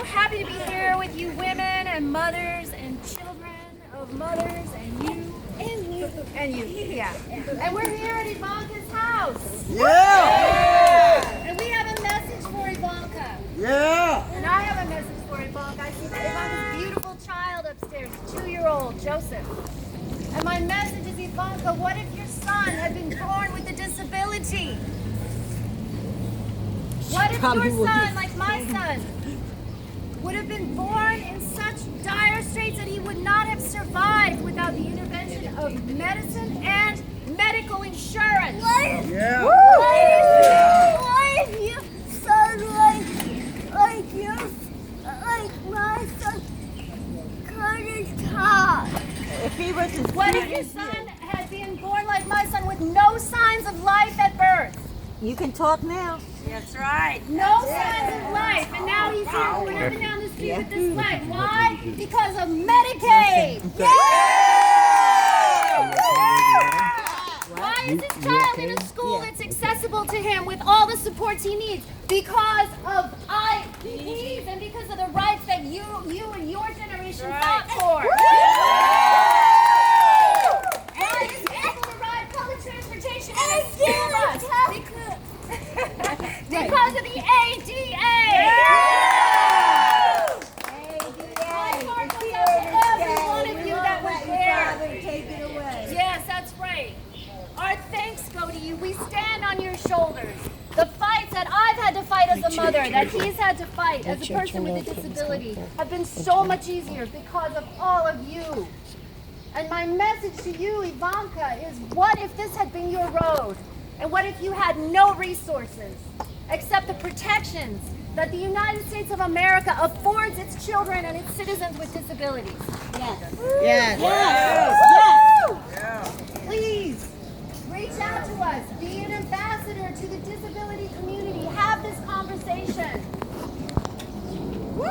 happy to be here with you women and mothers and children of mothers and you. And you, yeah. And we're here at Ivanka's house. Yeah! And we have a message for Ivanka. Yeah! And I have a message for Ivanka. I see Ivanka's beautiful child upstairs, 2-year-old Joseph. And my message is, Ivanka, what if your son had been born with a disability? What if your son, like my son, would have been born in such dire straits that he would not have survived without the intervention of medicine and medical insurance? Yeah! What if your son like my son couldn't talk? If he was as What cute if your as son had been born like my son with no signs of life at birth? you can talk now. That's right. No signs of life, and now he's here going up and down the street with this leg. Why? Because of Medicaid. Why is this child in a school that's accessible to him with all the supports he needs? Because of IPPs and because of the rights that you and your generation fought for. Why is he able to ride public transportation and a school bus? Because of the ADA. My heart goes out to every one of you that was there. Take it away. Yes, that's right. Our thanks go to you. We stand on your shoulders. The fights that I've had to fight as a mother, that he's had to fight as a person with a disability, have been so much easier because of all of you. And my message to you, Ivanka, is what if this had been your road? And what if you had no resources except the protections that the United States of America affords its children and its citizens with disabilities? Yes. Please reach out to us. Be an ambassador to the disability community. Have this conversation. Woo!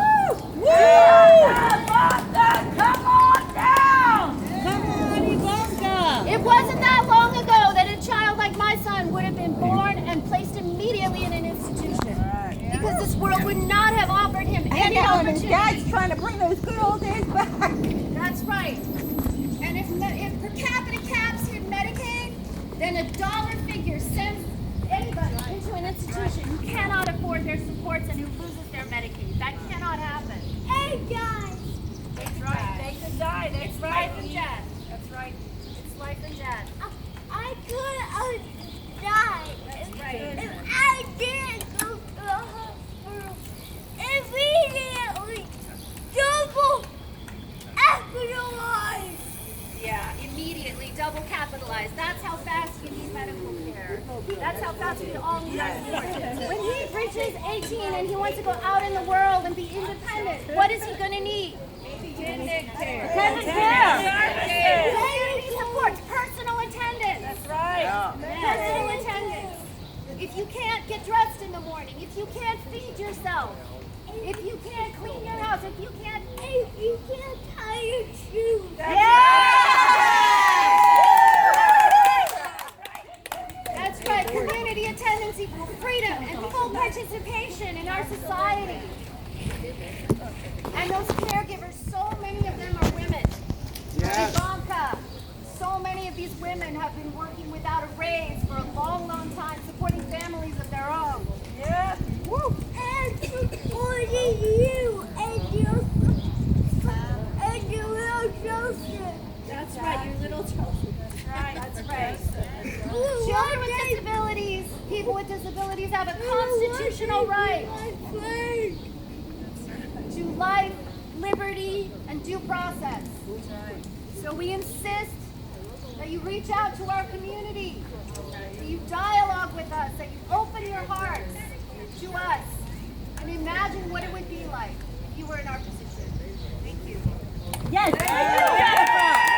Come on down! Come on, Ivanka. It wasn't that long ago that a child like my son would have been born and placed immediately in an institution. Because this world would not have offered him any And his opportunity. dad's trying to bring those good old days back. That's right. And if per capita caps hit Medicaid, then a dollar figure sends anybody into an institution who cannot afford their supports and who loses their Medicaid. That cannot happen. Hey guys, That's right. Take and die. That's right. Life and death. That's right. It's life and death. I could die. That's right. If I didn't go to the hospital immediately, double capitalized. Yeah, immediately double capitalized. That's how fast you need medical care. That's how fast we all need our support. When he reaches 18 and he wants to go out in the world and be independent, what is he going to need? Attendant care. Community support, personal attendance. That's right. Personal attendance. If you can't get dressed in the morning, if you can't feed yourself, if you can't clean your house, if you can't tie your shoes. That's right, community attendance equals freedom and full participation in our society. And those caregivers, so many of them are women. Yes. Ivanka, so many of these women have been working without a raise for a long, long time, supporting families of their own. Yeah. Woo! And supporting you and your little Joseph. That's right, your little children. That's right. That's right. One Children with day, disabilities, people with disabilities have a constitutional right my friend. to life, liberty, and due process. So we insist that you reach out to our community, that you dialogue with us, that you